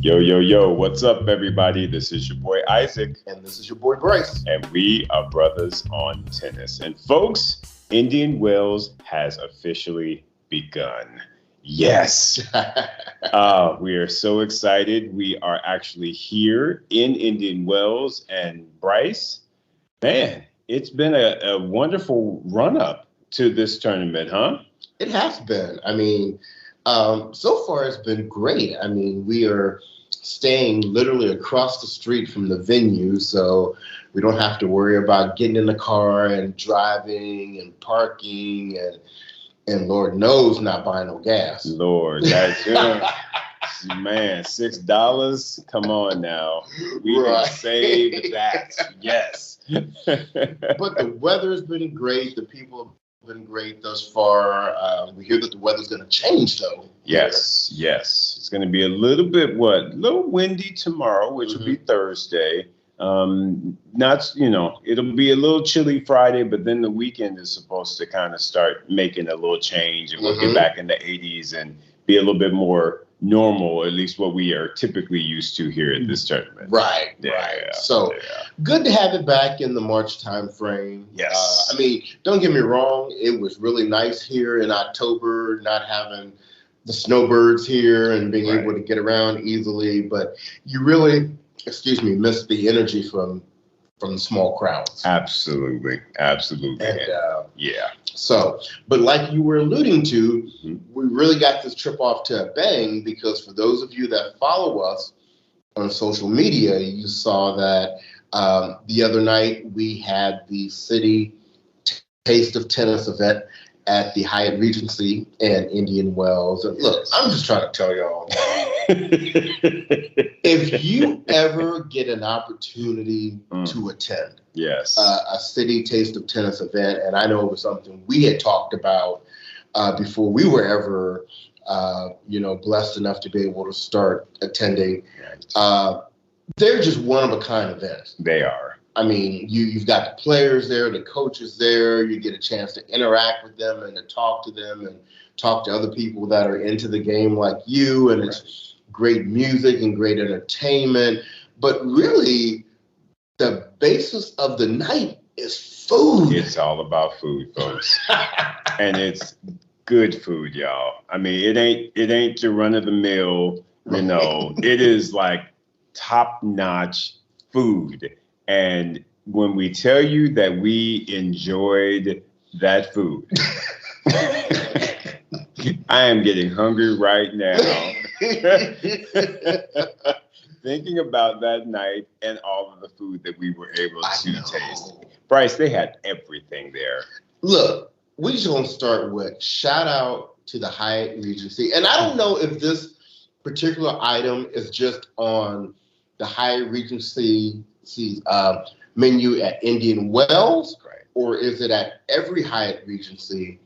Yo, yo, yo, what's up, everybody? This is your boy Isaac. And this is your boy Bryce. And we are brothers on tennis. And folks, Indian Wells has officially begun. Yes. We are so excited. We are actually here in Indian Wells. And Bryce, man, it's been a wonderful run-up to this tournament, huh? It has been. I mean, so far it's been great. I mean, we are staying literally across the street from the venue, so we don't have to worry about getting in the car and driving and parking and Lord knows not buying no gas. Lord, that's man, $6. Come on now, we can save that. Yes. But the weather's been great. The people have been great thus far. We hear that the weather's going to change, though. Yes. It's going to be a little windy tomorrow, which will be Thursday. It'll be a little chilly Friday, but then the weekend is supposed to kind of start making a little change, and we'll get back in the 80s and be a little bit more normal, at least what we are typically used to here at this tournament. Right. So good to have it back in the March time frame. Yes. I mean, don't get me wrong. It was really nice here in October, not having the snowbirds here and being able to get around easily. But you really, miss the energy from the small crowds. Absolutely. And, So, but like you were alluding to, we really got this trip off to a bang, because for those of you that follow us on social media, you saw that the other night we had the Citi Taste of Tennis event at the Hyatt Regency in Indian Wells. And look, I'm just trying to tell y'all, if you ever get an opportunity to attend a Citi Taste of Tennis event, and I know it was something we had talked about before we were ever, blessed enough to be able to start attending, they're just one-of-a-kind events. They are. I mean, you've got the players there, the coaches there. You get a chance to interact with them and to talk to them and talk to other people that are into the game like you. And it's great music and great entertainment. But really, the basis of the night is food. It's all about food, folks. And it's good food, y'all. I mean, it ain't your run-of-the-mill, It is like top-notch food. And when we tell you that we enjoyed that food, I am getting hungry right now. Thinking about that night and all of the food that we were able to taste. Bryce, they had everything there. Look, we just want to start with shout out to the Hyatt Regency. And I don't know if this particular item is just on the Hyatt Regency menu at Indian Wells, or is it at every Hyatt Regency?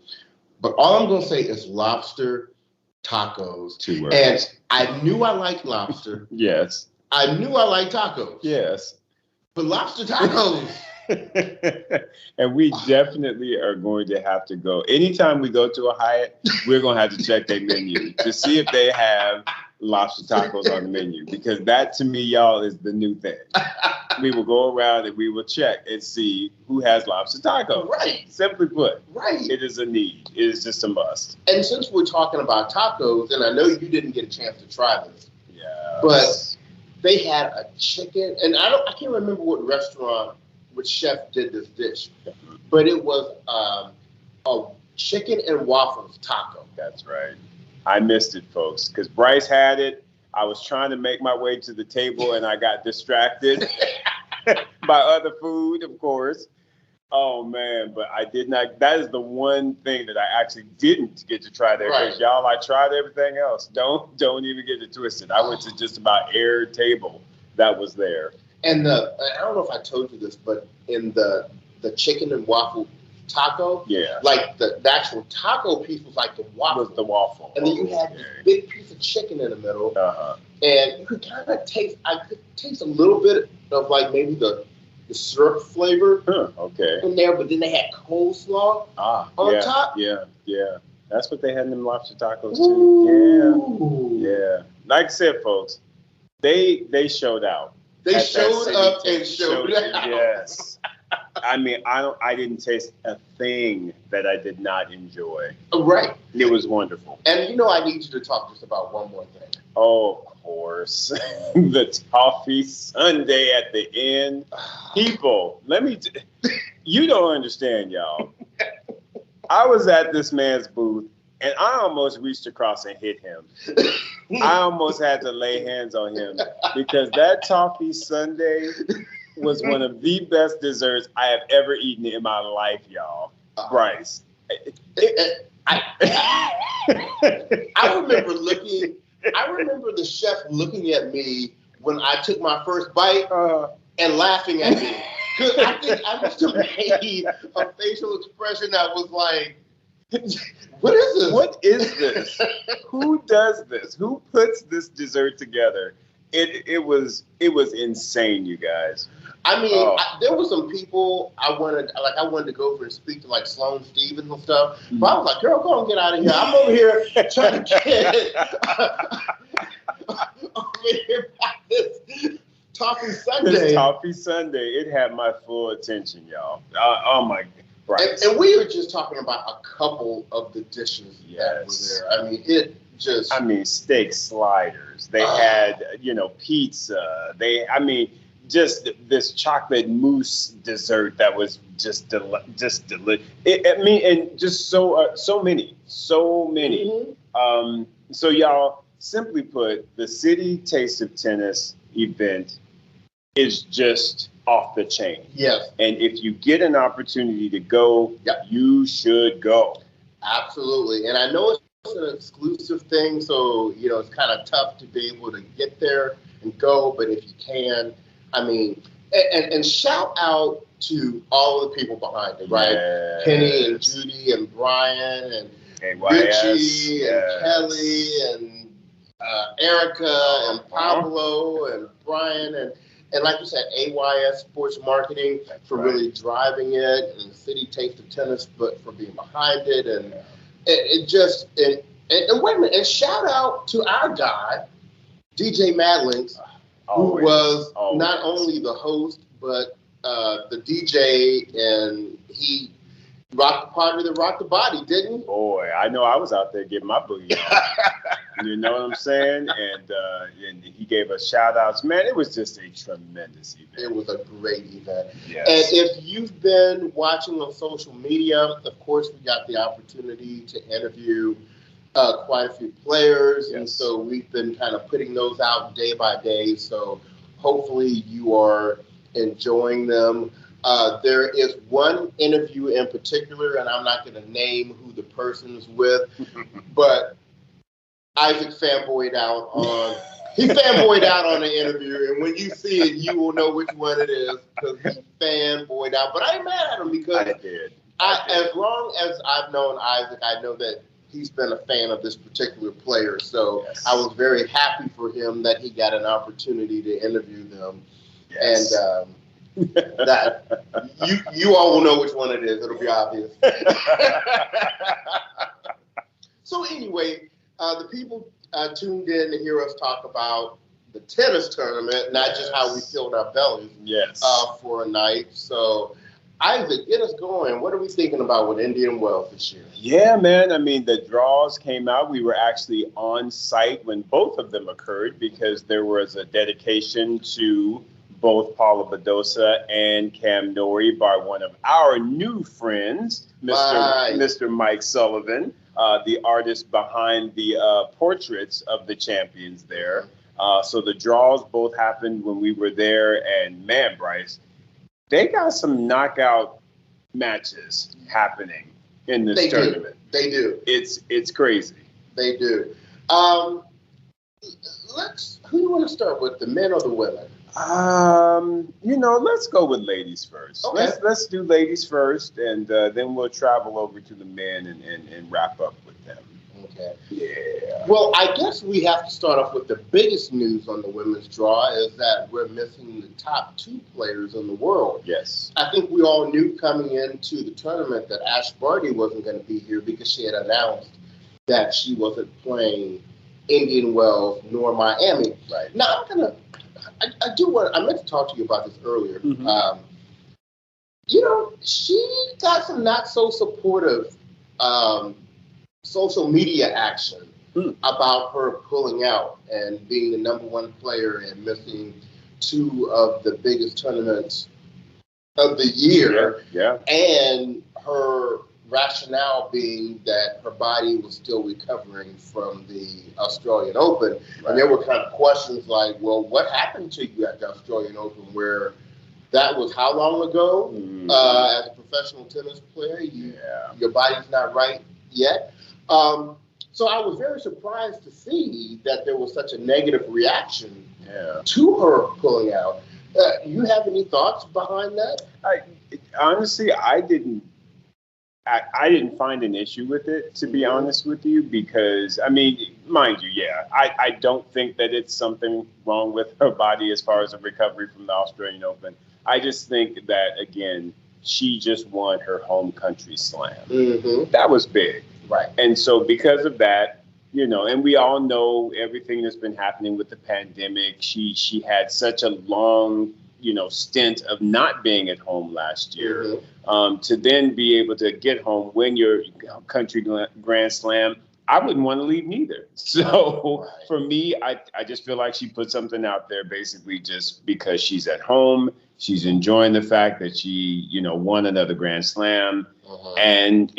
But all I'm going to say is lobster tacos. 2 words. And I knew I liked lobster. Yes. I knew I liked tacos. Yes. But lobster tacos. And we definitely are going to have to go. Anytime we go to a Hyatt, we're going to have to check their menu to see if they have lobster tacos on the menu, because that to me, y'all, is the new thing. We will go around and we will check and see who has lobster tacos. Right. Simply put. Right. It is a need. It is just a must. And since we're talking about tacos, and I know you didn't get a chance to try this, but they had a chicken, and I can't remember which chef did this dish, but it was a chicken and waffles taco. That's right. I missed it, folks, because Bryce had it. I was trying to make my way to the table, and I got distracted by other food, of course. Oh, man, but I did not. That is the one thing that I actually didn't get to try there. Because, y'all, I tried everything else. Don't even get it twisted. I went to just about every table that was there. And I don't know if I told you this, but in the chicken and waffle taco, like the actual taco piece was like the waffle. And then you had this big piece of chicken in the middle, and you could kind of taste. I could taste a little bit of like maybe the syrup flavor in there, but then they had coleslaw on top. Yeah. That's what they had in them lobster tacos too. Yeah. Like I said, folks, They showed out. They showed up and showed out. Yes. I mean, I didn't taste a thing that I did not enjoy. Right. It was wonderful. And I need you to talk just about one more thing. Oh, of course. The toffee sundae at the end. People, you don't understand, y'all. I was at this man's booth, and I almost reached across and hit him. I almost had to lay hands on him because that toffee sundae was one of the best desserts I have ever eaten in my life, y'all. Bryce. I remember the chef looking at me when I took my first bite and laughing at me. Because I think I must have made a facial expression that was like, what is this? What is this? Who does this? Who puts this dessert together? It was insane, you guys. I mean, there were some people I wanted to go over and speak to, like Sloane Stevens and stuff. But I was like, girl, go and get out of here. I'm over here trying to get this toffee sundae. This toffee sundae, it had my full attention, y'all. Oh my God. Right. And we were just talking about a couple of the dishes that were there. I mean, steak sliders. They had, pizza. Just this chocolate mousse dessert that was just delicious. And just so many. Mm-hmm. So y'all, simply put, the Citi Taste of Tennis event is just off the chain. Yes. And if you get an opportunity to go, you should go. Absolutely. And I know it's an exclusive thing, so it's kind of tough to be able to get there and go, but if you can, and shout out to all of the people behind it, right? Yes. Penny and Judy and Brian and Richie and Kelly and Erica and Pablo and Brian and like you said, AYS Sports Marketing for really driving it, and Citi Taste of Tennis, but for being behind it, and and wait a minute, and shout out to our guy, DJ Madlinks, who was not only the host but the DJ, and he rocked the party that rocked the body, didn't he? Boy, I know I was out there getting my boogie on. You know what I'm saying? And he gave us shout outs. Man, it was just a tremendous event. It was a great event. Yes. And if you've been watching on social media, of course, we got the opportunity to interview quite a few players. Yes. And so we've been kind of putting those out day by day. So hopefully you are enjoying them. There is one interview in particular, and I'm not going to name who the person's with, but Isaac fanboyed out on the interview, and when you see it, you will know which one it is because he fanboyed out. But I ain't mad at him because as long as I've known Isaac, I know that he's been a fan of this particular player. So I was very happy for him that he got an opportunity to interview them. Yes. And that you all will know which one it is. It'll be obvious. So anyway, the people tuned in to hear us talk about the tennis tournament, not just how we filled our bellies for a night. So Isaac, get us going. What are we thinking about with Indian Wells this year? Yeah, man. The draws came out. We were actually on site when both of them occurred because there was a dedication to both Paula Badosa and Cam Norrie by one of our new friends, Mr. Mike Sullivan, the artist behind the portraits of the champions there. So the draws both happened when we were there, and man, Bryce, they got some knockout matches happening in this tournament. They do. It's crazy. They do. Who do you want to start with, the men or the women? Let's go with ladies first. Okay. Let's do ladies first, and then we'll travel over to the men and wrap up with them. Okay. Yeah. Well, I guess we have to start off with the biggest news on the women's draw is that we're missing the top two players in the world. Yes. I think we all knew coming into the tournament that Ash Barty wasn't going to be here because she had announced that she wasn't playing Indian Wells nor Miami. Right. Now I meant to talk to you about this earlier. Mm-hmm. She got some not so supportive social media action about her pulling out and being the number one player and missing 2 of the biggest tournaments of the year. Yeah. And her rationale being that her body was still recovering from the Australian Open. Right. And there were kind of questions like, well, what happened to you at the Australian Open, where that was how long ago? As a professional tennis player, your body's not right yet. So I was very surprised to see that there was such a negative reaction to her pulling out. You have any thoughts behind that? Honestly, I didn't find an issue with it, to be honest with you, because, I mean, mind you, I don't think that it's something wrong with her body as far as a recovery from the Australian Open. I just think that, again, she just won her home country slam. Mm-hmm. That was big. Right. And so because of that, and we all know everything that's been happening with the pandemic. She had such a long, stint of not being at home last year. Mm-hmm. To then be able to get home, win your country Grand Slam, I wouldn't want to leave neither. So for me, I just feel like she put something out there basically just because she's at home. She's enjoying the fact that she, won another Grand Slam. And,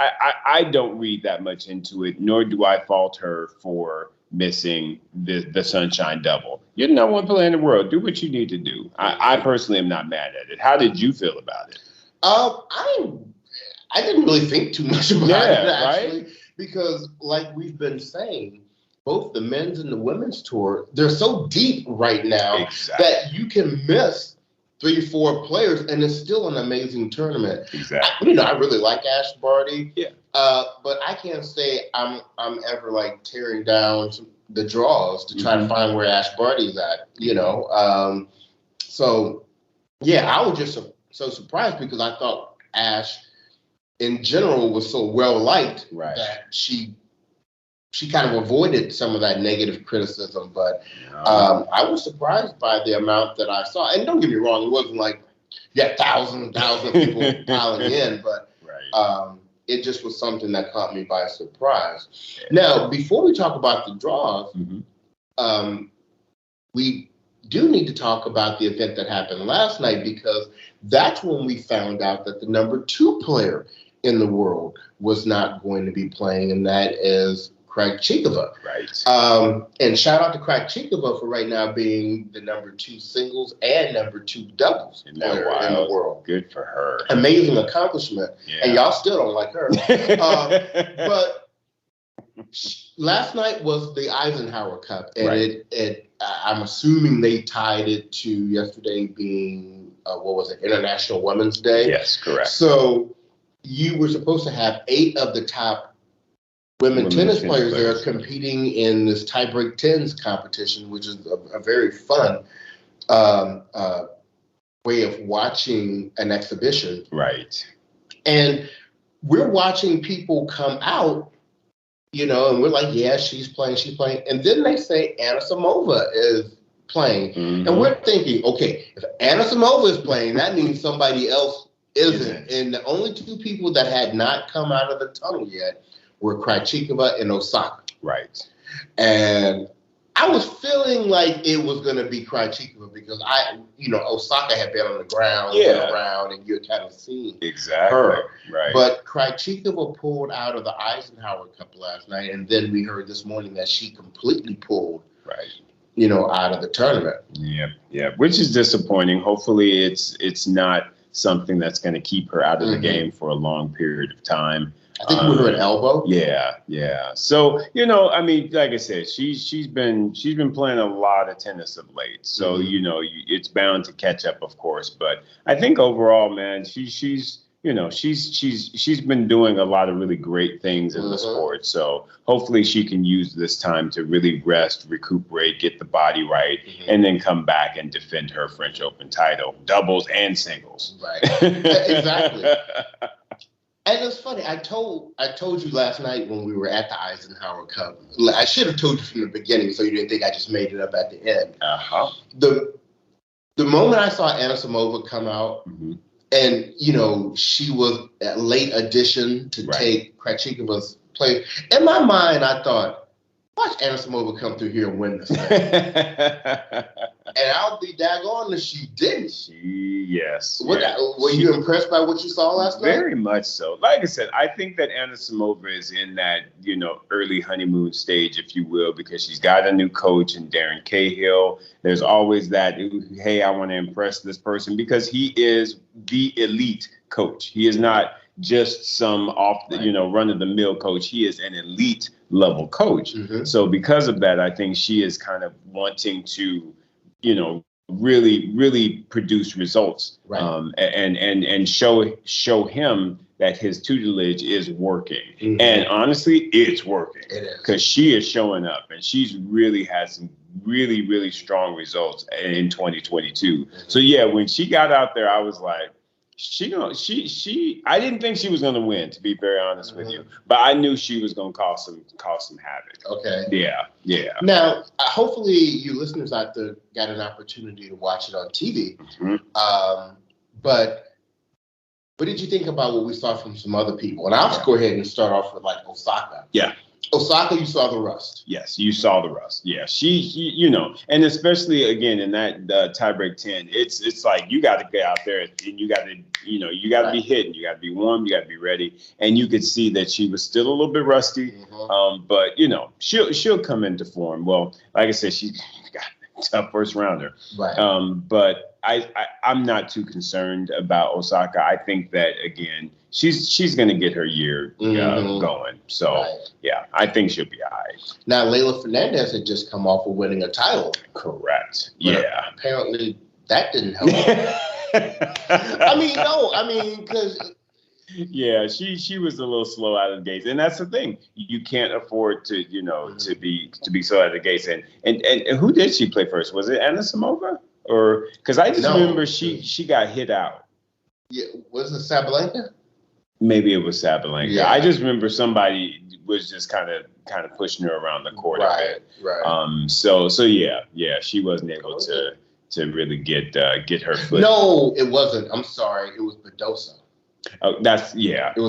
I don't read that much into it, nor do I fault her for missing the Sunshine Double. You're the number one player in the world. Do what you need to do. I personally am not mad at it. How did you feel about it? I didn't really think too much about it, actually. Right? Because like we've been saying, both the men's and the women's tour, they're so deep right now that you can miss 3-4 players, and it's still an amazing tournament. Exactly. I really like Ash Barty. Yeah. But I can't say I'm ever like tearing down the draws to try to find where Ash Barty's at. So yeah, I was just so surprised because I thought Ash, in general, was so well liked that she kind of avoided some of that negative criticism, but I was surprised by the amount that I saw. And don't get me wrong, it wasn't like thousands of people piling in, but it just was something that caught me by surprise. Now, before we talk about the draws, we do need to talk about the event that happened last night, because that's when we found out that the number 2 player in the world was not going to be playing, and that is Krejcikova. Right. And shout out to Krejcikova for right now being the number 2 singles and number 2 doubles player in the world. Good for her. Amazing accomplishment. Yeah. And y'all still don't like her. But last night was the Eisenhower Cup, and I'm assuming they tied it to yesterday being International Women's Day. Yes, correct. So you were supposed to have 8 of the top women tennis players there competing in this tiebreak tens competition, which is a very fun way of watching an exhibition. Right. And we're watching people come out, and we're like, yeah, she's playing. And then they say Anna Samova is playing. Mm-hmm. And we're thinking, okay, if Anna Samova is playing, that means somebody else isn't. And the only 2 people that had not come out of the tunnel yet were Krejcikova and Osaka. Right. And I was feeling like it was going to be Krejcikova because Osaka had been on the ground, around, and you're kind of seeing her. Right. But Krejcikova pulled out of the Eisenhower Cup last night, and then we heard this morning that she completely pulled out of the tournament. Yeah, which is disappointing. Hopefully it's not something that's going to keep her out of the game for a long period of time. I think with her elbow. Yeah. So, like I said, she's been playing a lot of tennis of late. So, it's bound to catch up, of course. But I think overall, man, she's been doing a lot of really great things in the sport. So hopefully she can use this time to really rest, recuperate, get the body right, and then come back and defend her French Open title, doubles and singles. Right. Exactly. And it's funny. I told you last night when we were at the Eisenhower Cup. I should have told you from the beginning, so you didn't think I just made it up at the end. The moment I saw Anisimova come out, and she was a late addition to take Krejcikova's place. In my mind, I thought, watch Anisimova come through here and win this thing. And I'll be daggone if she didn't. Were you impressed by what you saw last night? Very much so. Like I said, I think that Anisimova is in that, early honeymoon stage, if you will, because she's got a new coach in Darren Cahill. There's always that, hey, I want to impress this person, because he is the elite coach. He is not just some run-of-the-mill coach. He is an elite level coach. So because of that, I think she is kind of wanting to really, really produce results, and show him that his tutelage is working. And honestly, it's working. It is. Because she is showing up, and she's really had some really, really strong results in 2022. So yeah, when she got out there, I was like, I didn't think she was going to win, to be very honest with you, but I knew she was going to cause some havoc. Okay. Yeah. Now, hopefully you listeners out there got an opportunity to watch it on TV. But what did you think about what we saw from some other people? And I'll just go ahead and start off with Osaka. Yeah. Osaka, you saw the rust. Yes, you saw the rust. Yeah, she and especially again in that tiebreak 10, it's like you got to get out there and you got to be hitting, you got to be warm, you got to be ready. And you could see that she was still a little bit rusty, but she'll come into form. Well, like I said, she got a tough first rounder, but I'm not too concerned about Osaka. I think that again, she's going to get her year going. So yeah, I think she'll be all right. Now, Leylah Fernandez had just come off of winning a title. Correct. But apparently that didn't help. Because. Yeah, she was a little slow out of the gates, and that's the thing. You can't afford to, to be slow out of the gates. And who did she play first? Was it Anisimova? Or because I just remember she got hit out. Yeah, was it Sabalenka? Maybe it was Sabalenka. Yeah. I just remember somebody was just kind of pushing her around the court a bit. Right. So yeah, she wasn't able to really get her foot. No, it wasn't. I'm sorry. It was Badosa. Oh, it was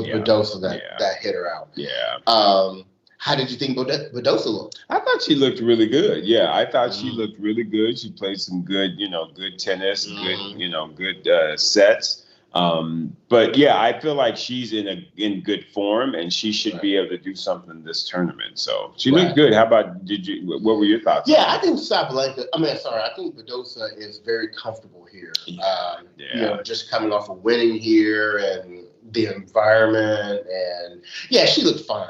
Badosa that hit her out. Yeah. How did you think Badosa looked? I thought she looked really good. Yeah, I thought she looked really good. She played some good, good tennis, good sets. But yeah, I feel like she's in good form, and she should be able to do something this tournament. So she looked good. How about what were your thoughts? Yeah, I think I think Badosa is very comfortable here. Just coming off of winning here and the environment, and she looked fine.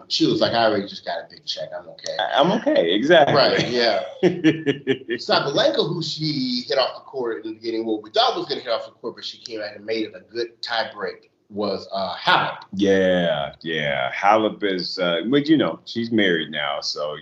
She was like, I already just got a big check. I'm okay. I'm okay. Exactly. Right. Yeah. Sabalenka, who she hit off the court in the beginning, we thought was going to hit off the court, but she came out and made it a good tie break, was Halep. Yeah. Halep is, but she's married now, so.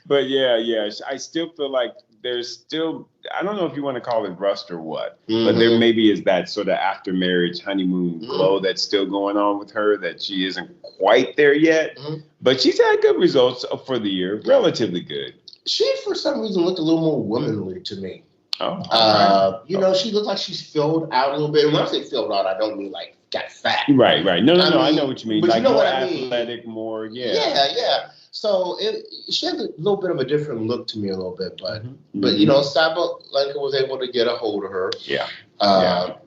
But yeah. I still feel like there's still, I don't know if you want to call it rust or what, but there maybe is that sort of after marriage honeymoon glow that's still going on with her, that she isn't quite there yet. But she's had good results for the year, relatively good. She, for some reason, looked a little more womanly to me. She looked like she's filled out a little bit. And when I say filled out, I don't mean like got fat. Right. No, I know what you mean. Like more athletic, more, Yeah. So she had a little bit of a different look to me a little bit, but Sabalenka was able to get a hold of her.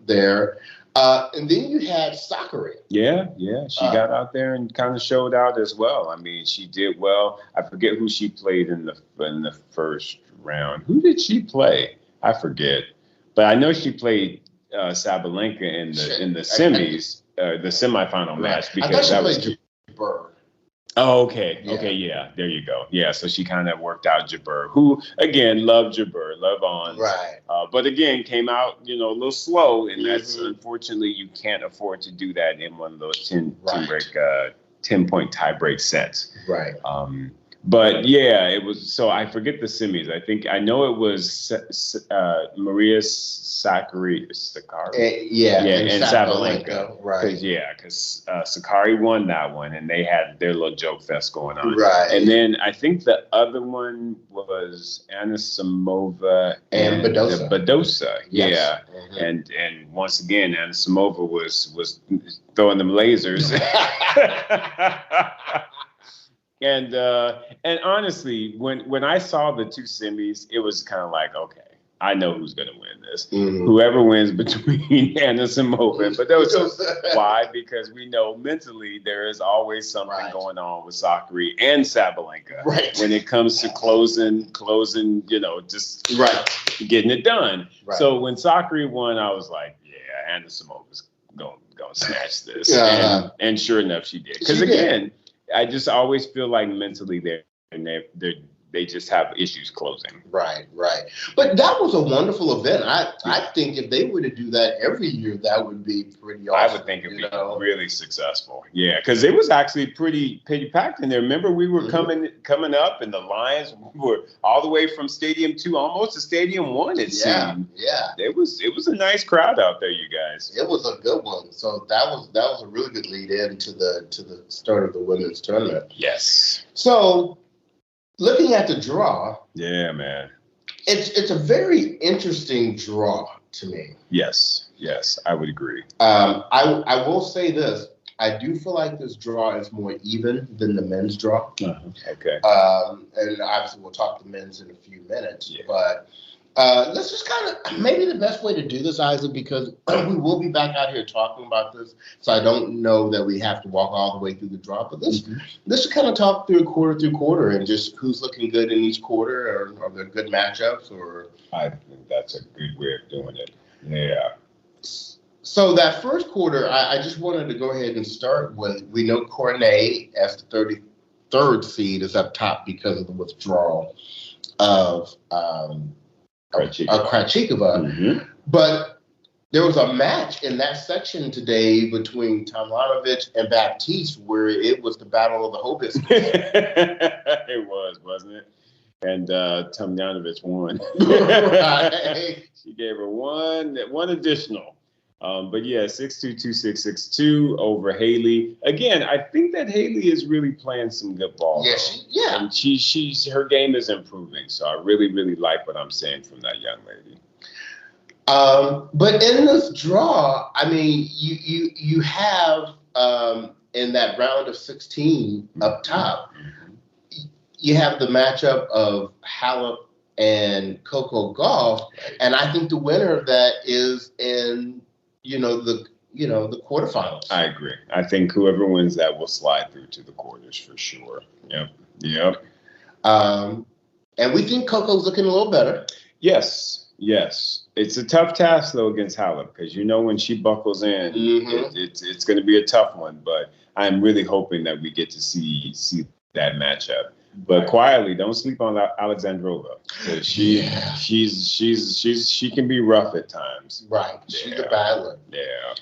There. And then you had Sakkari. Yeah. She got out there and kind of showed out as well. I mean, she did well. I forget who she played in the first round. Who did she play? I forget. But I know she played Sabalenka in the semis, the semifinal match, because that was Jabeur. Oh, okay. Yeah. Okay, yeah. There you go. Yeah, so she kind of worked out Jabeur, who, again, love on. Right. But again, came out, a little slow, and that's, unfortunately, you can't afford to do that in one of those 10-point tie-break sets. Right. But yeah, it was. So I forget the semis. I know it was Maria Sakkari, and Sabalenka. Right. Because Sakkari won that one, and they had their little joke fest going on. Right. And then I think the other one was Anisimova and Badosa. Yes. Yeah. Mm-hmm. And once again, Anisimova was throwing them lasers. And honestly, when I saw the two semis, it was kind of like, okay, I know who's going to win this. Mm-hmm. Whoever wins between Anisimova and Badosa. Why? Because we know mentally there is always something going on with Sakkari and Sabalenka when it comes to closing, just getting it done. Right. So when Sakkari won, I was like, yeah, Anisimova's going to snatch this. And sure enough, she did. Because again, I just always feel like mentally they just have issues closing. Right. But that was a wonderful event. I think if they were to do that every year, that would be pretty awesome. I would think it'd be really successful. Yeah, because it was actually pretty packed in there. Remember, we were coming up, and the lines were all the way from Stadium 2 almost to Stadium 1. It seemed. Yeah. It was a nice crowd out there, you guys. It was a good one. So that was a really good lead in to the start of the women's tournament. Yes. So, looking at the draw, yeah, man, it's a very interesting draw to me. Yes, I would agree. I will say this: I do feel like this draw is more even than the men's draw. Okay. And obviously we'll talk the men's in a few minutes, but let's just kind of maybe the best way to do this, Isaac, because we will be back out here talking about this. So I don't know that we have to walk all the way through the draw, but let's just kind of talk through quarter and just who's looking good in each quarter, or are there good matchups, or I think that's a good way of doing it. Yeah. So that first quarter, I just wanted to go ahead and start with, we know Cornet as the 33rd seed is up top because of the withdrawal of Krejcikova. But there was a match in that section today between Tomljanovic and Baptiste where it was the battle of the hibiscus. It was, wasn't it? And Tomljanovic won. Right. She gave her one additional. But yeah, 6-2, 2-6, 6-2 over Haley. Again, I think that Haley is really playing some good ball. Yeah, and she's her game is improving. So I really, really like what I'm seeing from that young lady. But in this draw, I mean, you have in that round of 16 up top, you have the matchup of Halep and Coco Gauff, and I think the winner of that is in the quarterfinals. I agree. I think whoever wins that will slide through to the quarters for sure. Yep. And we think Coco's looking a little better. Yes. It's a tough task though against Halep because when she buckles in, it's going to be a tough one. But I'm really hoping that we get to see that matchup. But quietly, don't sleep on Alexandrova. She can be rough at times. Right. She's a battler. Yeah.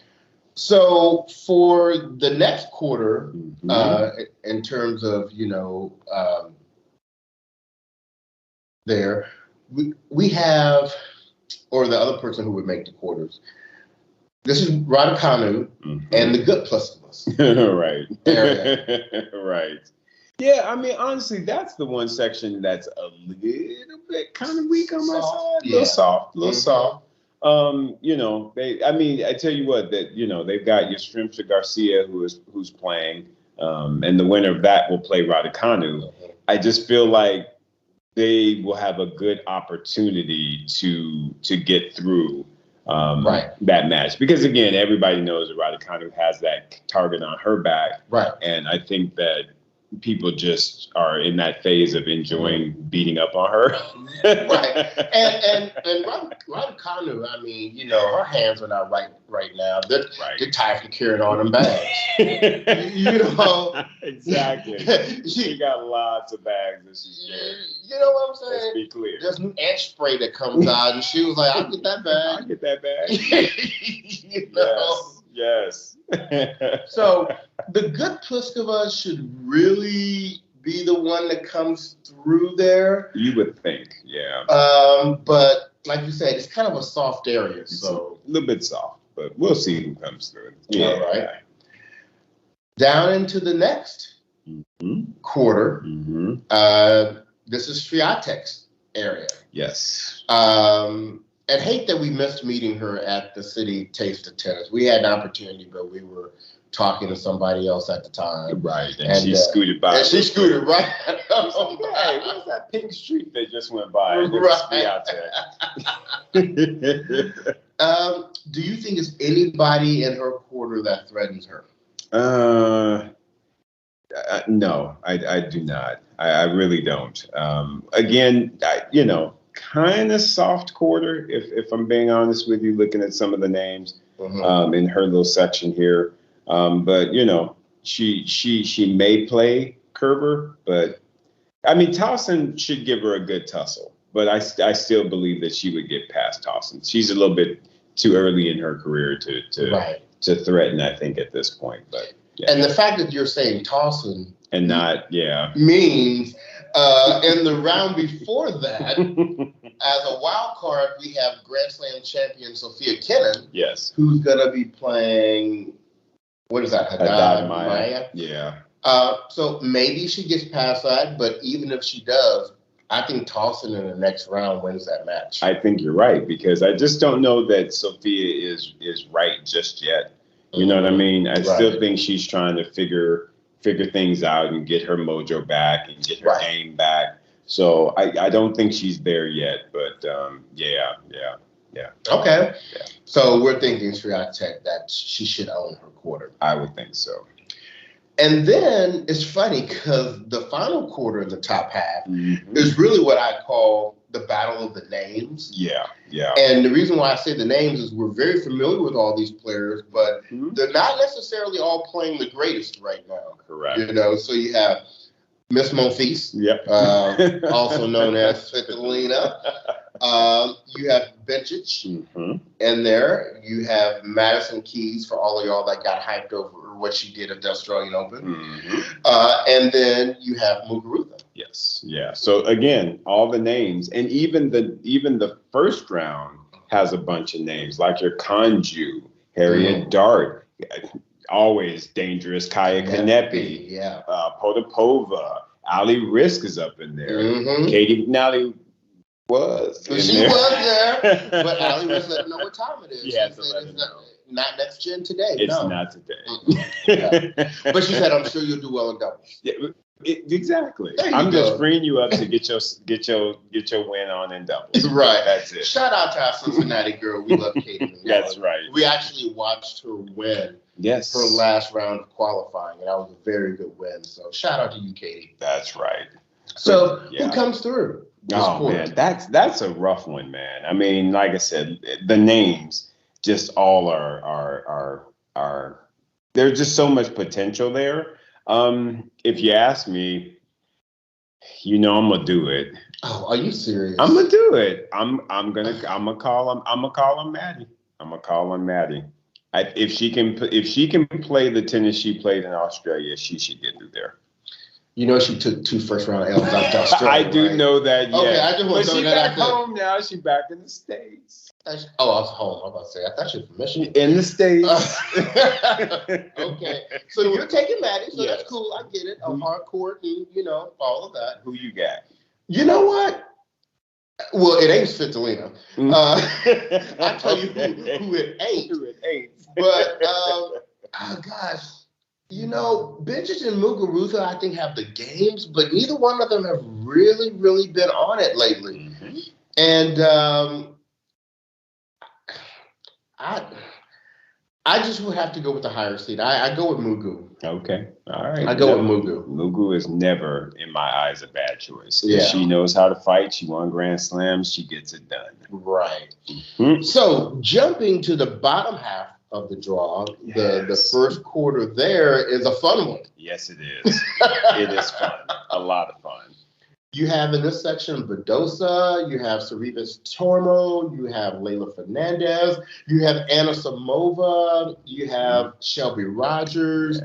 So for the next quarter, in terms of there, we have, or the other person who would make the quarters. This is Raducanu and the good plus of us. Right. Right. Yeah, I mean, honestly, that's the one section that's a little bit kind of weak on my side. A little soft. I tell you what, that they've got Yastrzemska Garcia who's playing, and the winner of that will play Raducanu. I just feel like they will have a good opportunity to get through that match because again, everybody knows that Raducanu has that target on her back, right? And I think that people just are in that phase of enjoying beating up on her. Right. And Raducanu, I mean, her hands are not right now. They're tired from carrying all them bags. Exactly. She got lots of bags that she's carrying. You know what I'm saying? Let's be clear. There's new ant spray that comes out, and she was like, I'll get that bag. I'll get that bag. Yes. So the good Pliskova should really be the one that comes through there. You would think, yeah. But like you said, it's kind of a soft area, so a little bit soft, but we'll see who comes through. Yeah. All right. Down into the next quarter. This is Swiatek's area. Yes. And hate that we missed meeting her at the Citi Taste of Tennis. We had an opportunity, but we were talking to somebody else at the time. Right, and she scooted by. And she scooted right. Hey, where's that pink streak that just went by? Right. Do you think it's anybody in her quarter that threatens her? No, I do not. I really don't. Again, kind of soft quarter, if I'm being honest with you, looking at some of the names in her little section here. But she may play Kerber, but I mean Towson should give her a good tussle. But I still believe that she would get past Towson. She's a little bit too early in her career to threaten, I think, at this point. But yeah. And the fact that you're saying Towson and not means in the round before that, as a wild card, we have Grand Slam champion Sofia Kenin. Yes. Who's gonna be playing? What is that? Haddad Maia. Yeah. So maybe she gets past that, but even if she does, I think Towson in the next round wins that match. I think you're right, because I just don't know that Sofia is right just yet. You know what I mean? I still think she's trying to figure things out and get her mojo back and get her game back. So I don't think she's there yet, but yeah. Okay. Yeah. So we're thinking Swiatek that she should own her quarter. I would think so. And then it's funny because the final quarter in the top half is really what I call the battle of the names. Yeah. And the reason why I say the names is we're very familiar with all these players, but they're not necessarily all playing the greatest right now. Correct. So you have Miss Monfils, also known as Svitolina. You have Bencic in there. You have Madison Keys, for all of y'all that got hyped over what she did at the Australian Open. And then you have Muguruza. Yes. Yeah. So again, all the names, and even the first round has a bunch of names, like your Kanju, Harriet Dart, always dangerous, Kaya Kanepi, Potapova, Ali Risk is up in there. Katie McNally was there, but Ali was letting know what time it is. Yeah, not next gen today. It's not today. But she said, "I'm sure you'll do well in doubles." Yeah, exactly. I'm just freeing you up to get your win on in doubles. Right. That's it. Shout out to our Cincinnati girl. We love Katie. That's right. We actually watched her win. Yes. Her last round of qualifying, and that was a very good win. So shout out to you, Katie. That's right. So who comes through? Man, that's a rough one, man. I mean, like I said, the names just all are there's just so much potential there. If you ask me, I'm gonna do it. Oh, are you serious? I'm gonna do it. I'm gonna call him Maddie. I'm gonna call him Maddie. If she can play the tennis she played in Australia, she should get through there. She took 2 first-round L's out to Australia. I do know that, yeah. Okay, I just want to know that. But she's back home now. She's back in the States. I was home. I was about to say, I thought she was from Michigan. In the States. Okay. So you're taking Maddie, so that's cool. I get it. A hard court and, all of that. Who you got? You know what? Well, it ain't Svitolina. I'll tell you who it ain't. Who it ain't. But, oh, gosh. Bencic and Muguruza, I think, have the games, but neither one of them have really, really been on it lately. And I just would have to go with the higher seed. I go with Mugu. Okay. All right. I go with Mugu. Mugu is never, in my eyes, a bad choice. Yeah. She knows how to fight. She won Grand Slams. She gets it done. Right. So jumping to the bottom half of the draw, the first quarter there is a fun one. Yes, it is. It is fun. A lot of fun. You have in this section Badosa, you have Serena Tormo, you have Leylah Fernandez, you have Anna Samova, you have Shelby Rogers,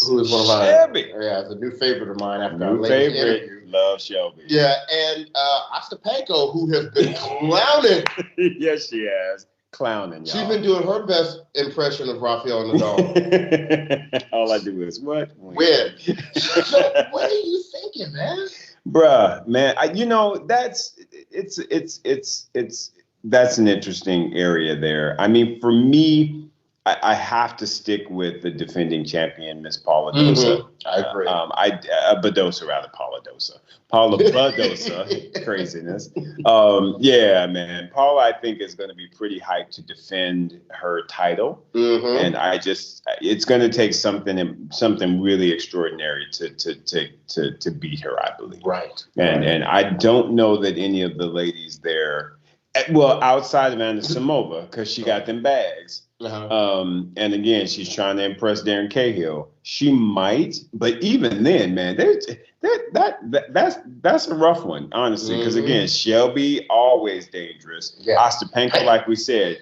who is one of it's a new favorite of mine after our latest interview. Love Shelby. Yeah, and Ostapenko, who has been clowning. Yes, she has. Clowning, y'all. She's been doing her best impression of Rafael Nadal. All I do is what? Win. So what are you thinking, man? Bruh, man, that's an interesting area there. I mean, for me, I have to stick with the defending champion, Miss Paula Dosa. I agree. Badosa, rather, Paula Dosa. Paula Badosa, craziness. Yeah, man. Paula, I think, is going to be pretty hyped to defend her title. And it's going to take something really extraordinary to beat her, I believe. Right. And I don't know that any of the ladies there, well, outside of Anna Samova, because she got them bags. And again, she's trying to impress Darren Cahill. She might, but even then, man, that's a rough one, honestly. Because again, Shelby always dangerous. Yeah. Ostapenko, like we said,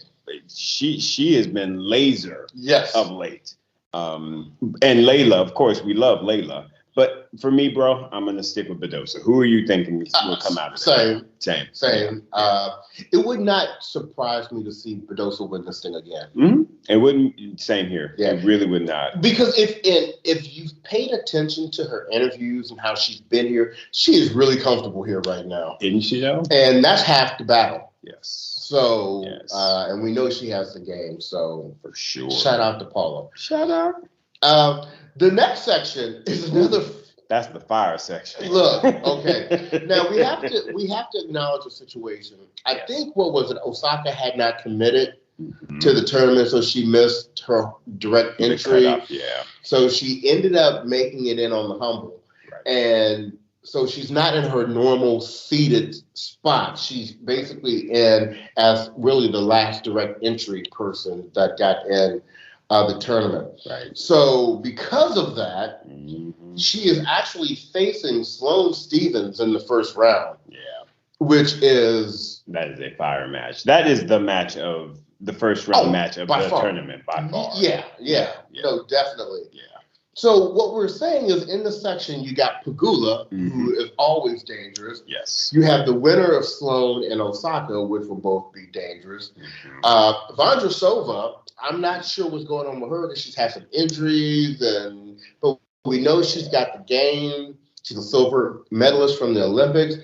she has been laser of late. And Leylah, of course, we love Leylah. But for me, bro, I'm going to stick with Badosa. Who are you thinking will come out of it? Same. It would not surprise me to see Badosa win this thing again. It wouldn't. Same here. Yeah. It really would not. Because if you've paid attention to her interviews and how she's been here, she is really comfortable here right now. Isn't she, though? And that's half the battle. Yes. So, and we know she has the game. So, for sure. Shout out to Paula. Shout out. The next section is another. That's the fire section. Look, okay. Now we have to acknowledge the situation. I think Osaka had not committed to the tournament, so she missed her direct entry. Yeah. So she ended up making it in on the humble, and so she's not in her normal seated spot. She's basically in as really the last direct entry person that got in the tournament. Right. So because of that, she is actually facing Sloane Stephens in the first round. Yeah. That is a fire match. That is the match of the first round match of the tournament by far. Yeah. No, definitely. Yeah. So what we're saying is in the section you got Pegula, who is always dangerous. Yes. You have the winner of Sloane and Osaka, which will both be dangerous. Vondrousova, I'm not sure what's going on with her because she's had some injuries, but we know she's got the game. She's a silver medalist from the Olympics.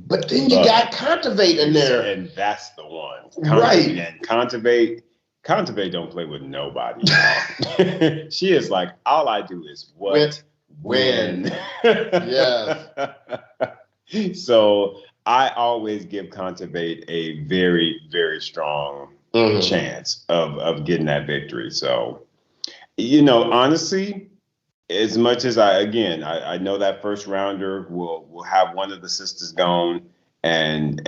But then you got Kontaveit in there. And that's the one. Right. And Kontaveit don't play with nobody. She is like, all I do is win. Yes. So I always give Kontaveit a very, very strong chance of getting that victory. So, honestly, as much as I know that first rounder will have one of the sisters gone and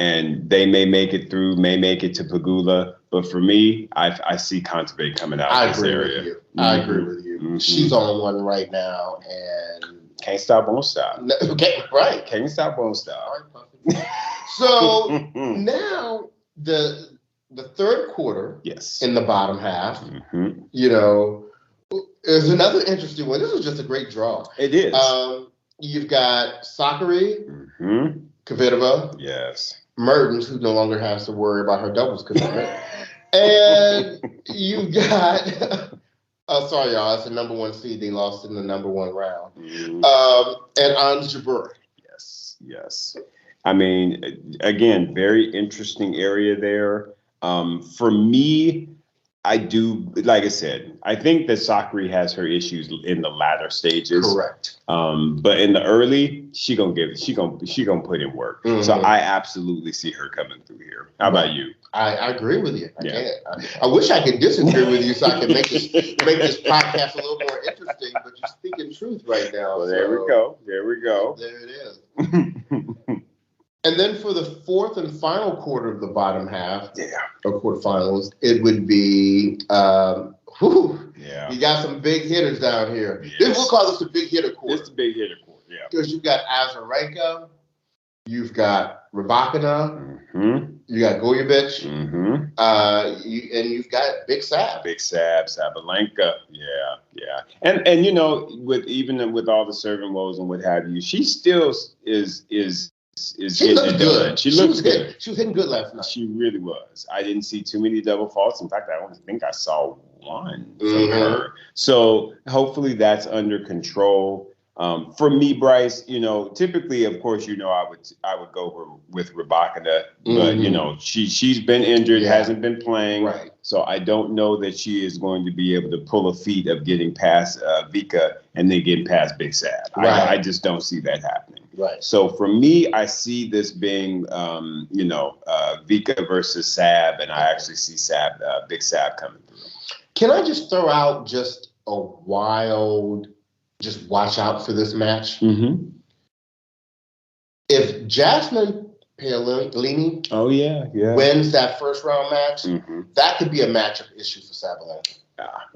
they may make it through, may make it to Pegula. But for me, I see Kontaveit coming out of this area. I agree with you. She's on one right now and can't stop, won't stop. Okay, right. Can't stop, won't stop. Right, so now the third quarter, in the bottom half, is another interesting one. This is just a great draw. It is. You've got Sakari, Kvitova, Mertens, who no longer has to worry about her doubles commitment, and you got. Sorry, y'all. It's the number one seed. They lost in the number one round. And Ons Jabeur. Yes. I mean, again, very interesting area there. For me, I do, like I said, I think that Sakari has her issues in the latter stages. Correct. But in the early, she gonna put in work. So I absolutely see her coming through here. How about you? I agree with you. I wish I could disagree with you so I could make this podcast a little more interesting. But you're speaking truth right now. Well, there we go. There it is. And then for the fourth and final quarter of the bottom half, of quarterfinals, it would be, you got some big hitters down here. We'll call this the big hitter quarter. It's the big hitter quarter, Because you've got Azarenka, You've got Rybakina. Mm-hmm. You got Goyevich. Mm-hmm. And you've got Big Sab. Big Sab, Sabalenka. Yeah. And you know, with all the serving woes and what have you, she still is she looks good. She looks good. She was hitting good last night. She really was. I didn't see too many double faults. In fact, I don't think I saw one from her. So hopefully that's under control. For me, Bryce, you know, typically, of course, you know, I would go with Rybakina, but you know, she's been injured, hasn't been playing, right? So I don't know that she is going to be able to pull a feat of getting past Vika and then getting past Big Sab. Right. I just don't see that happening. Right. So for me, I see this being, you know, Vika versus Sab, and I actually see Big Sab coming through. Can I just throw out just a wild? Just watch out for this match. Mm-hmm. If Jasmine Paolini wins that first round match, that could be a matchup issue for Sabalenka.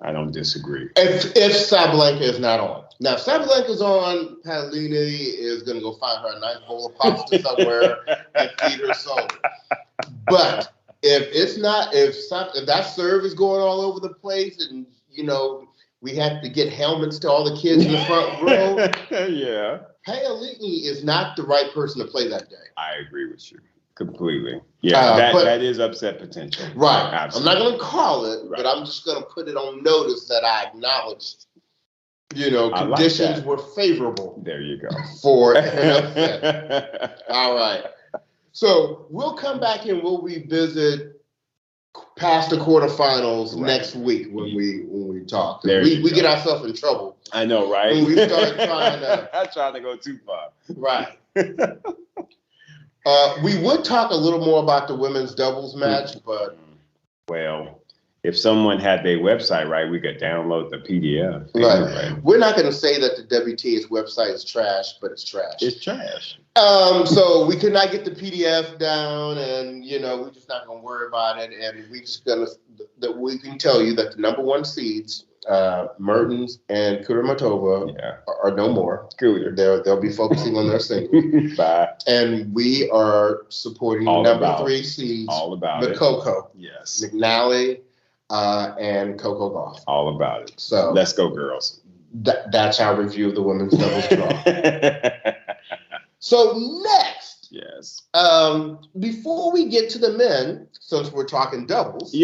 I don't disagree. If Sabalenka is not on. Now, if Sabalenka's on, Paolini is going to go find her a nice bowl of pasta somewhere and feed her soul. But if it's not, if that serve is going all over the place and, you know, we have to get helmets to all the kids in the front row. Yeah. Paolini is not the right person to play that day. I agree with you completely. Yeah, that is upset potential. Right. Absolutely. I'm not going to call it, but I'm just going to put it on notice that I acknowledged, you know, conditions were favorable. There you go. For an upset. All right. So we'll come back and we'll revisit past the quarterfinals next week when we talk. We get ourselves in trouble. I know, right? When we start trying to go too far. Right. We would talk a little more about the women's doubles match, but well, if someone had their website right, we could download the PDF. Right. We're not going to say that the WTA's website is trash, but it's trash. It's trash. So we could not get the PDF down, and you know we're just not going to worry about it. And we can tell you that the number one seeds, Mertens and Kudermetova, are no more. They'll be focusing on their singles. Bye. And we are supporting number 3 seeds, Coco. Yes. McNally. And Coco Gauff. All about it. So let's go, girls. That's our review of the women's doubles draw. So next, before we get to the men, since we're talking doubles,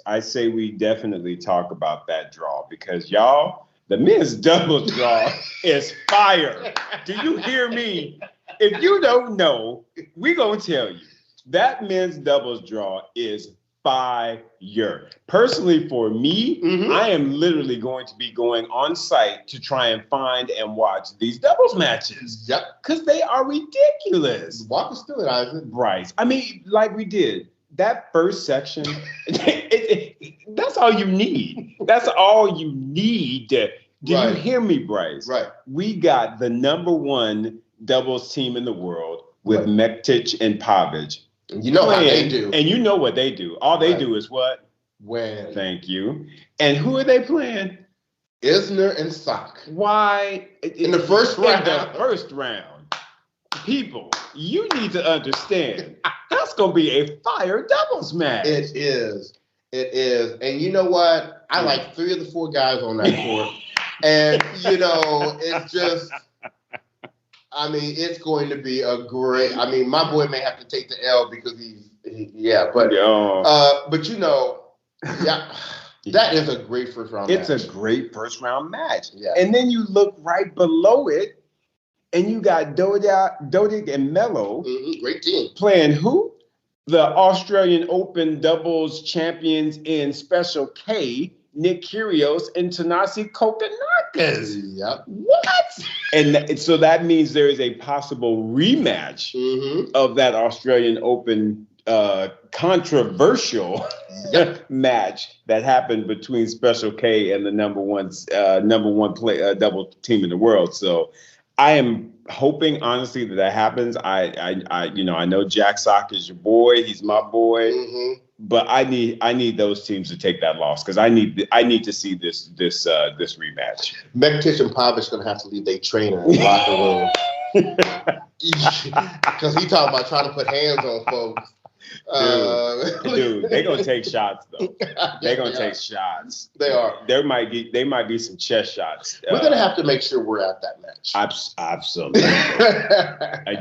I say we definitely talk about that draw because y'all, the men's doubles draw is fire. Do you hear me? If you don't know, we gonna tell you that men's doubles draw is fire. Personally, for me, I am literally going to be going on site to try and find and watch these doubles matches. Yep. Because they are ridiculous. Walk us through it, Isaac. Bryce. I mean, like we did. That first section, that's all you need. That's all you need. Do you hear me, Bryce? Right. We got the number one doubles team in the world with Mektic and Pavic. You know how they do. And you know what they do. All they do is what? Win. Thank you. And who are they playing? Isner and Sock. Why? In the first round. In the first round. People, you need to understand. That's going to be a fire doubles match. It is. And you know what? I like 3 of the 4 guys on that court. And, you know, it's just... I mean, it's going to be a great. I mean, my boy may have to take the L because but you know, that is a great first round. It's a great first round match. Yeah. And then you look right below it, and you got Dodig and Melo. Great team. Playing who? The Australian Open doubles champions in Special K. Nick Kyrgios and Thanasi Kokkinakis. Yep. What? And so that means there is a possible rematch of that Australian Open controversial match that happened between Special K and the number one double team in the world. So I am hoping, honestly, that happens. I know Jack Sock is your boy. He's my boy. But I need those teams to take that loss because I need to see this rematch. Mektic and Pavic going to have to leave their trainer in the locker room Because he talking about trying to put hands on folks. Dude, they're gonna take shots though. They're gonna take shots. They are. There might be some chest shots. We're gonna have to make sure we're at that match. Absolutely.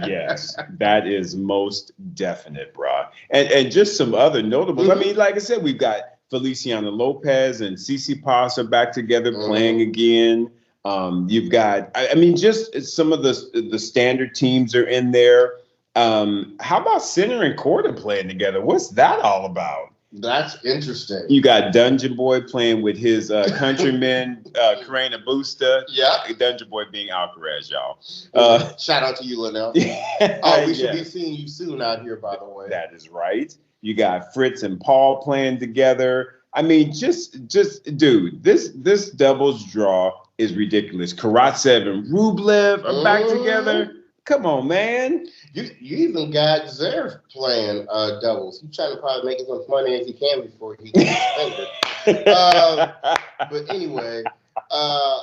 Yes, that is most definite, bro. And just some other notables. I mean, like I said, we've got Feliciano Lopez and Tsitsipas are back together playing again. You've got, I mean, just some of the standard teams are in there. How about Sinner and Korda playing together? What's that all about? That's interesting. You got Dungeon Boy playing with his countryman, Carrena Busta. Yeah. Dungeon Boy being Alcaraz, y'all. Shout out to you, Linnell. We should be seeing you soon out here, by the way. That is right. You got Fritz and Paul playing together. I mean, just dude, this doubles draw is ridiculous. Karatsev and Rublev are back together. Come on, man. You even got Zverev playing doubles. He's trying to probably make as much money as he can before he gets suspended. But anyway, I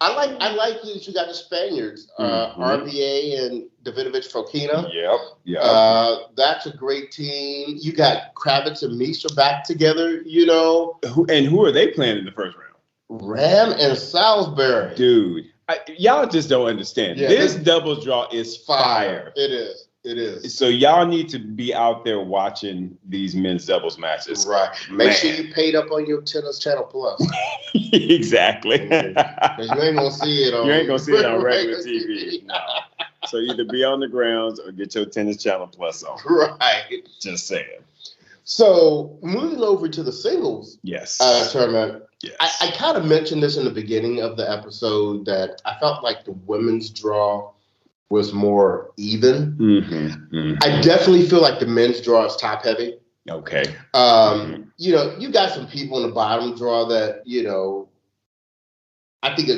like that you got the Spaniards, RBA and Davidovich Fokina. Yep. That's a great team. You got Kravitz and Mies are back together, you know. Who are they playing in the first round? Ram and Salisbury. Dude, y'all just don't understand. Yeah, this doubles draw is fire. It is. It is. So y'all need to be out there watching these men's doubles matches. Right. Make sure you paid up on your Tennis Channel Plus. Exactly. Because you ain't gonna see it on. You ain't gonna see it on regular TV. No. So either be on the grounds or get your Tennis Channel Plus on. Right. Just saying. So moving over to the singles tournament. Yes. I kind of mentioned this in the beginning of the episode that I felt like the women's draw was more even. I definitely feel like the men's draw is top heavy. Okay. You know, you got some people in the bottom draw that, you know, I think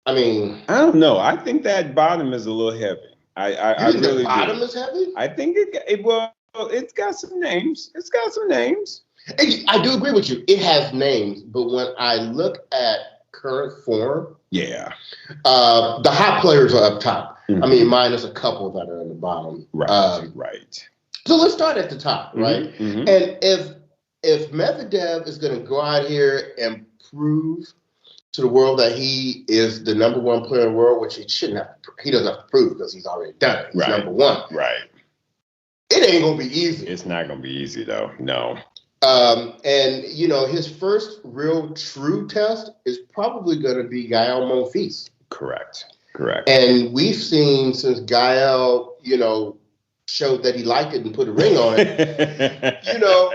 I don't know. I think that bottom is a little heavy. I really the bottom is heavy? I think it's got some names. It's got some names. I do agree with you. It has names, but when I look at current form, the hot players are up top. I mean, minus a couple that are in the bottom. Right. So let's start at the top, right? And if Medvedev is going to go out here and prove to the world that he is the number one player in the world, which he shouldn't have, he doesn't have to prove because he's already done it. He's number one. Right. It ain't going to be easy. It's not going to be easy, though. No. And, you know, his first real true test is probably going to be Gael Monfils. Correct. And we've seen since Gael, you know, showed that he liked it and put a ring on it, you know,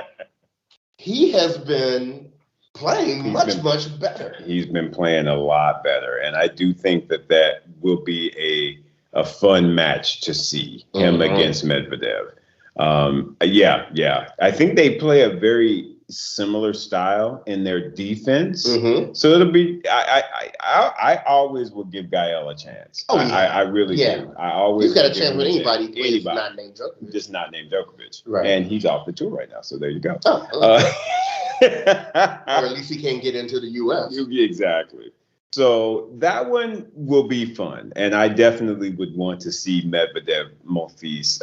he has been playing much better. He's been playing a lot better. And I do think that will be a fun match to see him against Medvedev. I think they play a very similar style in their defense. So it'll be. I always will give Gael a chance. I really do. I always. He's got a chance with anybody. Not named Djokovic. Just not named Djokovic. Right. And he's off the tour right now. So there you go. Or at least he can't get into the U.S. Exactly. So that one will be fun, and I definitely would want to see Medvedev Monfils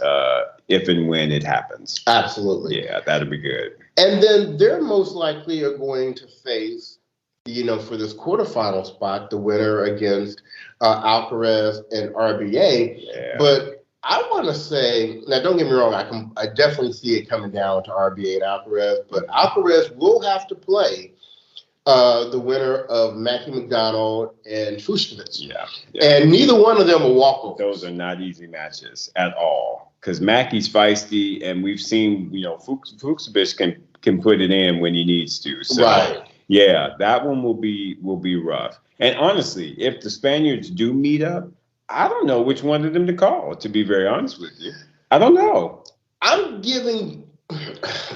if and when it happens. Absolutely. Yeah, that'll be good. And then they're most likely are going to face, you know, for this quarterfinal spot, the winner against Alcaraz and RBA. Yeah. But I want to say, now don't get me wrong, I definitely see it coming down to RBA and Alcaraz, but Alcaraz will have to play the winner of Mackie McDonald and Fucsovics. Yeah. And neither one of them will walk over. Those are not easy matches at all. Because Mackie's feisty, and we've seen, you know, Fucsovics can put it in when he needs to. So, yeah, that one will be rough. And honestly, if the Spaniards do meet up, I don't know which one of them to call, to be very honest with you. I don't know. I'm giving...